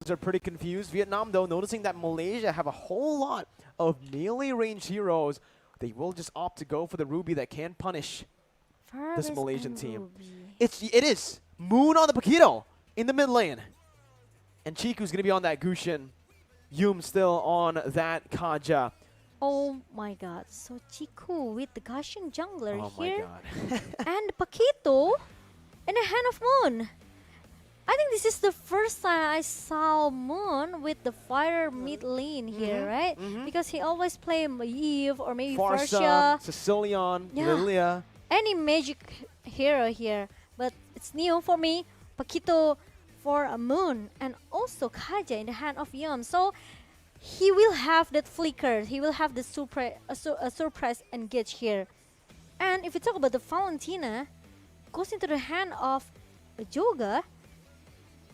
are pretty confused. Vietnam, though, noticing that Malaysia have a whole lot of melee range heroes, they will just opt to go for the Ruby that can punish this Malaysian team. It is Moon on the Paquito in the mid lane. And Chiku's going to be on that Gushin. Yum still on that Kaja. Oh my god. So Chiku with the Gushin jungler Oh here. my god. And Paquito in the hand of Moon. I think this is the first time I saw Moon with the fire mid lane here, right? Because he always play Eve or maybe Farsia. Sicilian, Yeah. Lilia. Any magic hero here. But it's new for me. Paquito for a Moon. And also Kaja in the hand of Yum. So he will have that flicker. He will have the surprise engage here. And if you talk about the Valentina, goes into the hand of Joga.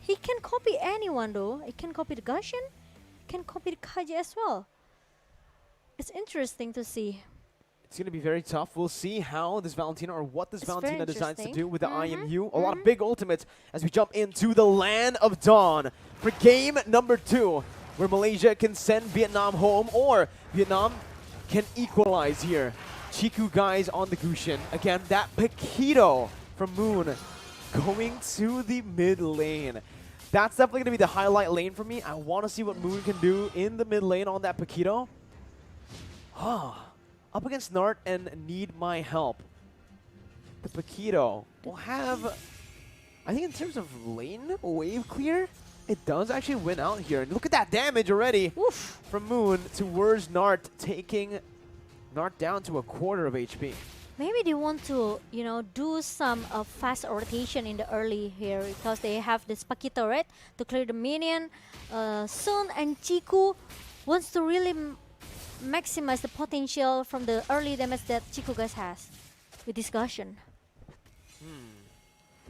He can copy anyone though. He can copy the Gushin, can copy the Kaji as well. It's interesting to see. It's going to be very tough. We'll see how this Valentina or what this It's very Valentina decides to interesting. do with the IMU. A lot of big ultimates as we jump into the land of Dawn for game number 2, where Malaysia can send Vietnam home or Vietnam can equalize here. Chiku guys on the Gushin. Again, that Paquito from Moon going to the mid lane. That's definitely going to be the highlight lane for me. I want to see what Moon can do in the mid lane on that Paquito. Up against Nart and need my help. The Paquito will have, I think in terms of lane wave clear, it does actually win out here. And look at that damage already. Oof. From Moon towards Nart, taking Nart down to a quarter of HP. Maybe they want to, do some fast rotation in the early here because they have this Paquito, right? To clear the minion soon. And Chiku wants to really maximize the potential from the early damage that Chiku guys has with discussion.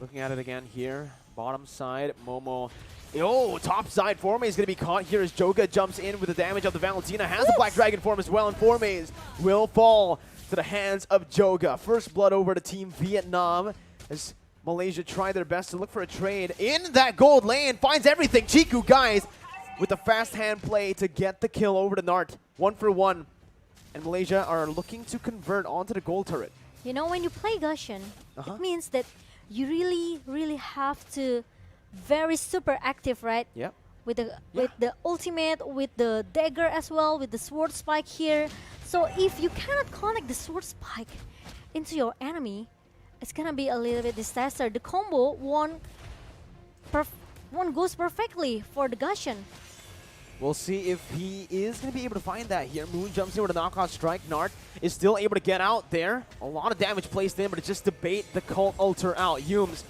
Looking at it again here. Bottom side, Momo. Oh, top side, Forme is going to be caught here as Joga jumps in with the damage of the Valentina. Has the Black Dragon form as well, and Formes will fall to the hands of Joga. First blood over to Team Vietnam as Malaysia try their best to look for a trade in that gold lane. Finds everything. Chiku, guys, with the fast hand play to get the kill over to Nart. 1 for 1. And Malaysia are looking to convert onto the gold turret. When you play Gushin, it means that you really have to very super active, right? Yep. With the ultimate, with the dagger as well, with the sword spike here. So if you cannot connect the sword spike into your enemy, it's gonna be a little bit disaster. The combo one goes perfectly for the Gushin. We'll see if he is going to be able to find that here. Moon jumps in with a knockout strike. Nart is still able to get out there. A lot of damage placed in, but it's just to bait the Cult Altar out. Yums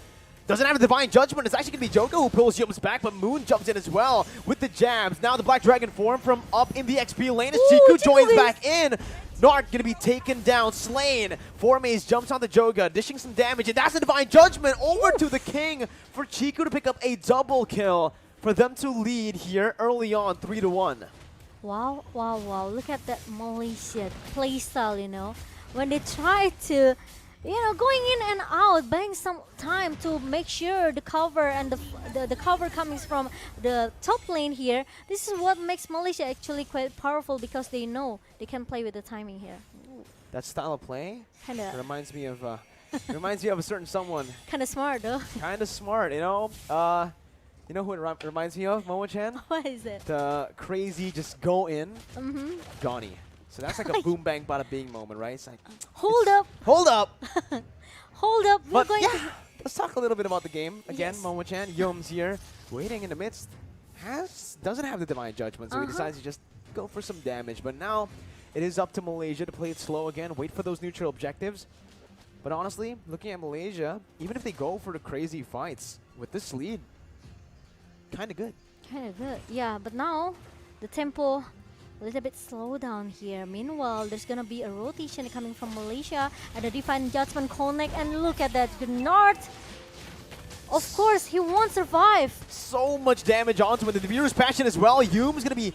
doesn't have a Divine Judgment. It's actually going to be Joker who pulls Yums back, but Moon jumps in as well with the jabs. Now the Black Dragon form from up in the XP lane as Chiku joins back in. Nart going to be taken down, slain. Formes jumps on the Joga, dishing some damage, and that's the Divine Judgment over to the King for Chiku to pick up a double kill. For them to lead here early on, 3-1. Wow. Look at that Malaysia playstyle, When they try to, going in and out, buying some time to make sure the cover and the cover coming from the top lane here. This is what makes Malaysia actually quite powerful because they know they can play with the timing here. That style of play Kinda reminds me of a certain someone. Kinda smart though. Kinda smart, You know who it reminds me of, Momo-chan? What is it? The crazy just go in, Johnny. So that's like a boom bang bada bing moment, right? It's like, Hold up. hold up. Hold up. We're But going yeah, let's talk a little bit about the game. Again, Yes. Momo-chan, Yums here, waiting in the midst. Doesn't have the Divine Judgment, so he decides to just go for some damage. But now it is up to Malaysia to play it slow again, wait for those neutral objectives. But honestly, looking at Malaysia, even if they go for the crazy fights with this lead, kind of good. Yeah, but now the tempo a little bit slow down here. Meanwhile, there's gonna be a rotation coming from Malaysia and the Divine Judgment connect, and look at that, Nart. Of course, he won't survive. So much damage onto him. The viewer's passion as well. Yum's gonna be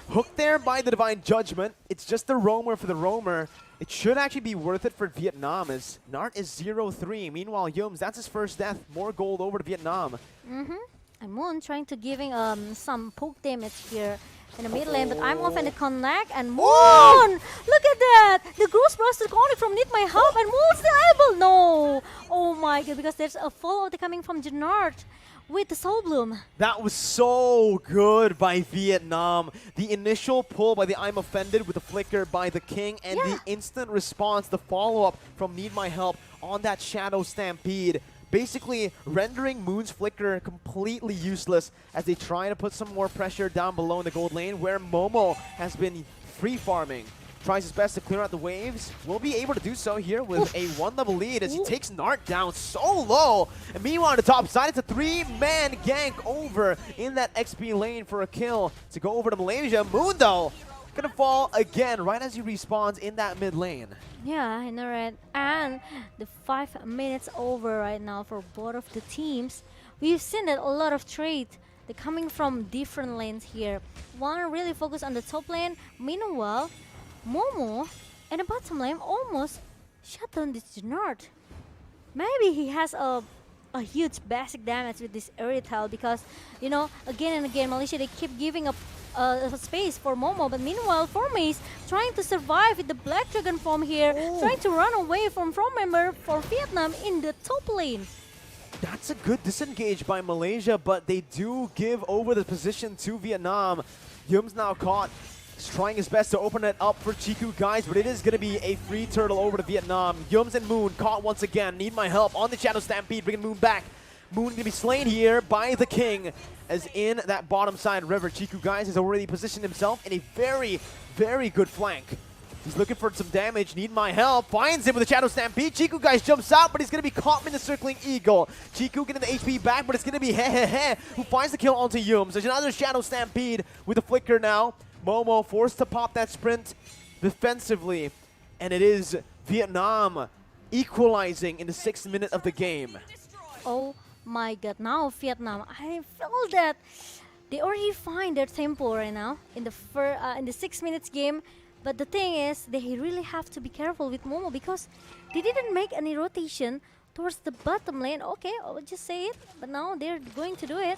hooked there by the Divine Judgment. It's just the roamer for the roamer. It should actually be worth it for Vietnam as Nart is 0-3. Meanwhile, Yums, that's his first death. More gold over to Vietnam. And Moon trying to giving some poke damage here in the mid lane, but I'm off in the connect, and Moon! Look at that! The Ghost Blaster connect from Need My Help, and Moon's still able! No! Oh my god, because there's a follow-up coming from Jannard with the Soul Bloom. That was so good by Vietnam. The initial pull by the I'm Offended with the flicker by the King, and the instant response, the follow-up from Need My Help on that Shadow Stampede. Basically rendering Moon's flicker completely useless as they try to put some more pressure down below in the gold lane, where Momo has been free farming. Tries his best to clear out the waves. Will be able to do so here with a 1-level lead as he takes Nart down so low. And meanwhile on the top side, it's a 3-man gank over in that XP lane for a kill to go over to Malaysia. Moon though, gonna fall again right as he respawns in that mid lane. Yeah, I know, right? And the 5 minutes over right now for both of the teams. We've seen that a lot of trade. They're coming from different lanes here. One really focused on the top lane. Meanwhile, Momo in the bottom lane almost shut down this Jannard. Maybe he has a huge basic damage with this Erythel because, you know, again and again, Malaysia, they keep giving up space for Momo, but meanwhile, Formace trying to survive with the Black Dragon form here, trying to run away from member for Vietnam in the top lane. That's a good disengage by Malaysia, but they do give over the position to Vietnam. Yum's now caught. He's trying his best to open it up for Chiku, guys, but it is going to be a free turtle over to Vietnam. Yums and Moon caught once again. Need my help on the Shadow Stampede, bringing Moon back. Moon going to be slain here by the King, as in that bottom side river, Chiku, guys, has already positioned himself in a very, very good flank. He's looking for some damage. Need my help. Finds him with the Shadow Stampede. Chiku, guys, jumps out, but he's going to be caught in the circling eagle. Chiku getting the HP back, but it's going to be Hehehe who finds the kill onto Yums. There's another Shadow Stampede with a flicker now. Momo forced to pop that sprint defensively, and it is Vietnam equalizing in the 6th minute of the game. Oh my god, now Vietnam, I feel that they already find their tempo right now in the 6 minutes game. But the thing is, they really have to be careful with Momo because they didn't make any rotation towards the bottom lane. Okay, I would just say it, but now they're going to do it.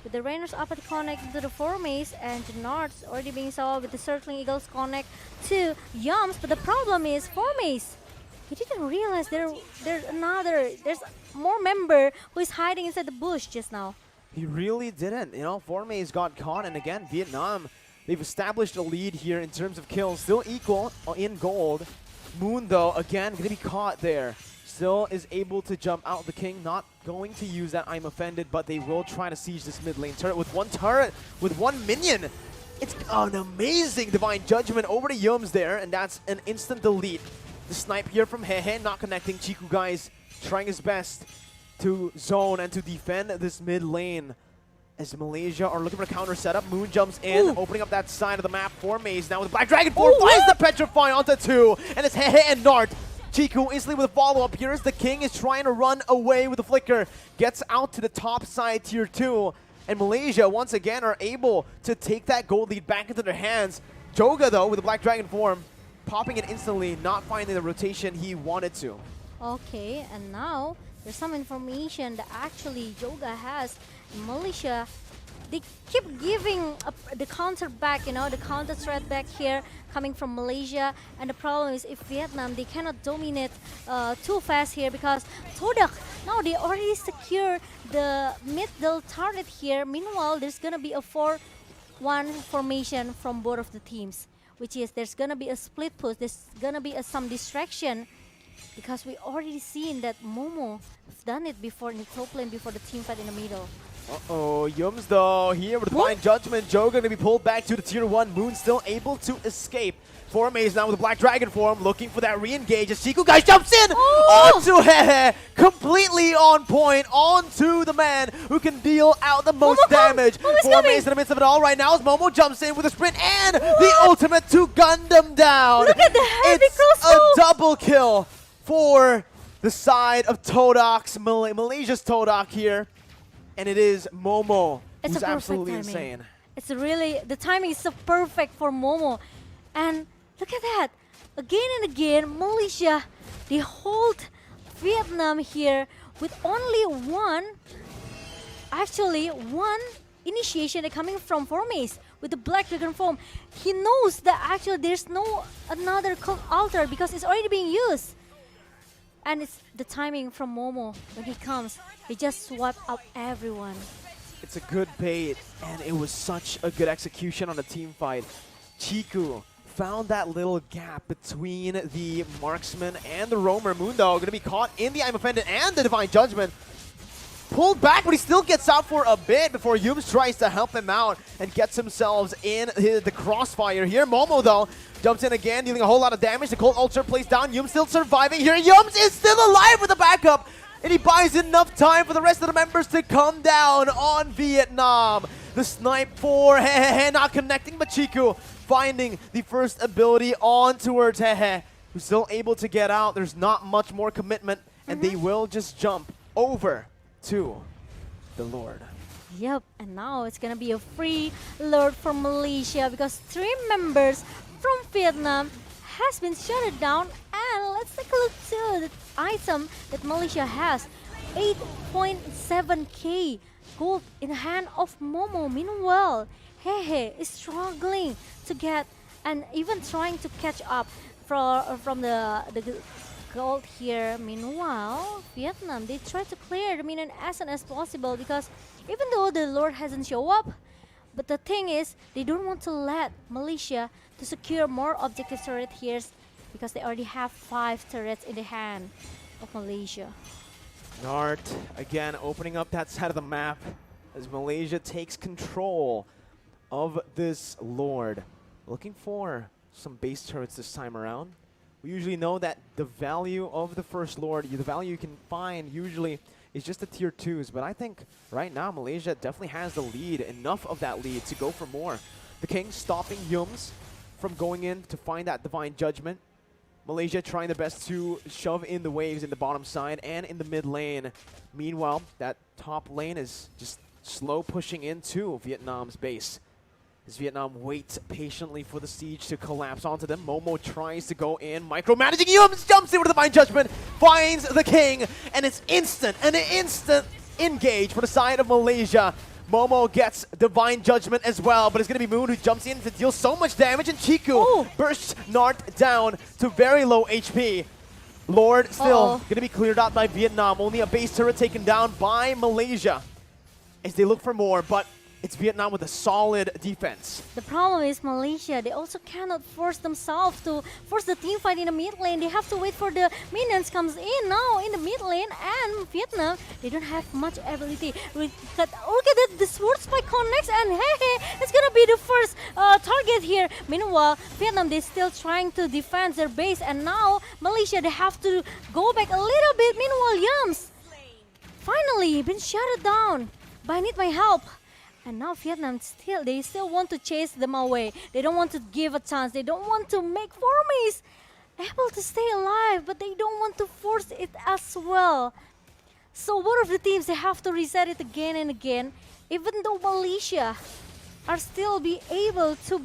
With the Rainers up at the connect to the Formace, and Jannard's already being solved with the Circling Eagles connect to Yums. But the problem is Formace, he didn't realize there's more member who is hiding inside the bush just now. He really didn't. You know, Formace got caught, and again, Vietnam, they've established a lead here in terms of kills, still equal in gold. Moon, though, again, going to be caught there. Still is able to jump out. The King not going to use that I'm Offended, but they will try to siege this mid lane turret with one minion. It's an amazing Divine Judgment over to Yums there, and that's an instant delete. The snipe here from Hehe not connecting. Chiku, guys, trying his best to zone and to defend this mid lane. As Malaysia are looking for a counter setup, Moon jumps in, opening up that side of the map for Maze. Now with Black Dragon 4, finds the Petrify onto 2, and it's Hehe and Nart. Chiku instantly with a follow-up here as the King is trying to run away with the flicker. Gets out to the top side, tier 2. And Malaysia, once again, are able to take that gold lead back into their hands. Joga, though, with the Black Dragon form, popping it instantly, not finding the rotation he wanted to. Okay, and now there's some information that actually Joga has. Malaysia, they keep giving the counter back, you know, the counter threat back here coming from Malaysia. And the problem is if Vietnam, they cannot dominate too fast here because Todak, now they already secure the middle turret here. Meanwhile, there's going to be a 4-1 formation from both of the teams, which is there's going to be a split push, there's going to be some distraction because we already seen that Momo have done it before in the top lane before the team fight in the middle. Uh-oh, Yums though, here with Divine Judgment. Joga going to be pulled back to the tier 1. Moon still able to escape. Formace now with the Black Dragon form, looking for that re-engage as Chiku, guys, jumps in onto Hehe, completely on point, onto the man who can deal out the most damage. Formace in the midst of it all right now as Momo jumps in with a sprint and the ultimate to gun them down. Look at the heavy It's a double kill for the side of Todok's, Malaysia's Todak here. And it is Momo, It's who's a perfect absolutely timing. insane. It's really, the timing is so perfect for Momo. And look at that. Again and again, Malaysia, they hold Vietnam here with only one actually one initiation coming from Formace with the Black Dragon form. He knows that actually there's no another cult altar because it's already being used. And it's the timing from Momo when he comes. He just swept up everyone. It's a good bait, and it was such a good execution on the team fight. Chiku found that little gap between the marksman and the roamer. Mundo going to be caught in the I'm Offended and the Divine Judgment. Pulled back, but he still gets out for a bit before Yums tries to help him out and gets himself in the crossfire here. Momo, though, jumps in again, dealing a whole lot of damage. The Cold Ulcer plays down. Yums still surviving here. Yums is still alive with the backup, and he buys enough time for the rest of the members to come down on Vietnam. The snipe for Hehe not connecting, but Chiku finding the first ability on towards Hehe, who's still able to get out. There's not much more commitment, and they will just jump over to the Lord. Yep, and now it's gonna be a free Lord from Malaysia because 3 members from Vietnam has been shut down. And let's take a look to the item that Malaysia has. 8.7k gold in the hand of Momo. Meanwhile, Hehe is struggling to get and even trying to catch up from the gold here. Meanwhile, Vietnam, they try to clear the minion as soon as possible because even though the Lord hasn't show up, but the thing is, they don't want to let Malaysia to secure more objective turret here because they already have 5 turrets in the hand of Malaysia. Nart, again, opening up that side of the map as Malaysia takes control of this Lord. Looking for some base turrets this time around. We usually know that the value of the first Lord, the value you can find usually is just the tier 2s, but I think right now Malaysia definitely has the lead, enough of that lead to go for more. The King stopping Yums from going in to find that Divine Judgment. Malaysia trying their best to shove in the waves in the bottom side and in the mid lane. Meanwhile, that top lane is just slow pushing into Vietnam's base. As Vietnam waits patiently for the siege to collapse onto them. Momo tries to go in, micromanaging Yums, jumps in with the Divine Judgment, finds the King, and it's an instant engage for the side of Malaysia. Momo gets Divine Judgment as well, but it's going to be Moon who jumps in to deal so much damage, and Chiku bursts Nart down to very low HP. Lord still going to be cleared out by Vietnam, only a base turret taken down by Malaysia as they look for more, but it's Vietnam with a solid defense. The problem is Malaysia, they also cannot force themselves to force the team fight in the mid lane. They have to wait for the minions comes in now in the mid lane, and Vietnam, they don't have much ability. Look at that, the sword spike connects, and hey, it's gonna be the first target here. Meanwhile, Vietnam, they're still trying to defend their base, and now Malaysia, they have to go back a little bit. Meanwhile, Yums finally been shut down by Need My Help. And now Vietnam they still want to chase them away. They don't want to give a chance. They don't want to make Formace able to stay alive, but they don't want to force it as well. So both of the teams, they have to reset it again and again, even though Malaysia are still be able to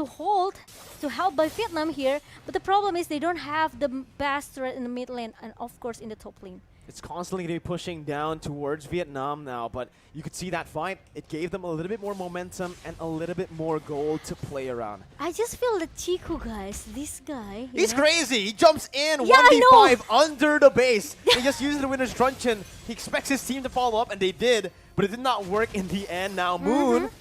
hold, to help by Vietnam here. But the problem is they don't have the best threat in the mid lane and of course in the top lane. It's constantly going to be pushing down towards Vietnam now, but you could see that fight. It gave them a little bit more momentum and a little bit more gold to play around. I just feel that Chiku, guys, this guy... He's crazy. He jumps in, yeah, 1v5 under the base. He just uses the winner's truncheon. He expects his team to follow up, and they did, but it did not work in the end. Now, Moon...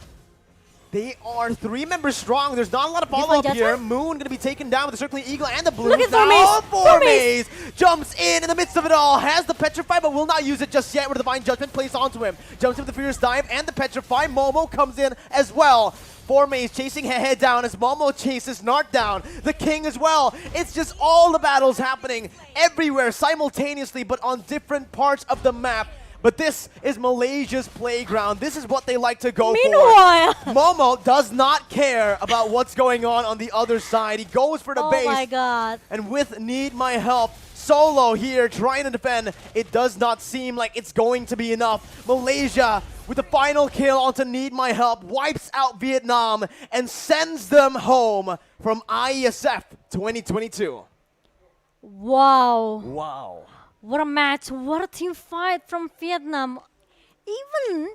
They are 3 members strong. There's not a lot of follow-up here. Moon going to be taken down with the Circling Eagle and the Blue. Look at now Formace jumps in the midst of it all. Has the Petrify, but will not use it just yet with the Divine Judgment placed onto him. Jumps in with the Furious Dive and the Petrify. Momo comes in as well. Formace chasing Hehe down as Momo chases Nart down. The King as well. It's just all the battles happening everywhere simultaneously, but on different parts of the map. But this is Malaysia's playground. This is what they like to go Meanwhile, for. Momo does not care about what's going on the other side. He goes for the base. Oh my god. And with Need My Help, solo here trying to defend, it does not seem like it's going to be enough. Malaysia with the final kill onto Need My Help, wipes out Vietnam and sends them home from IESF 2022. Wow. Wow. What a match, what a team fight from Vietnam. Even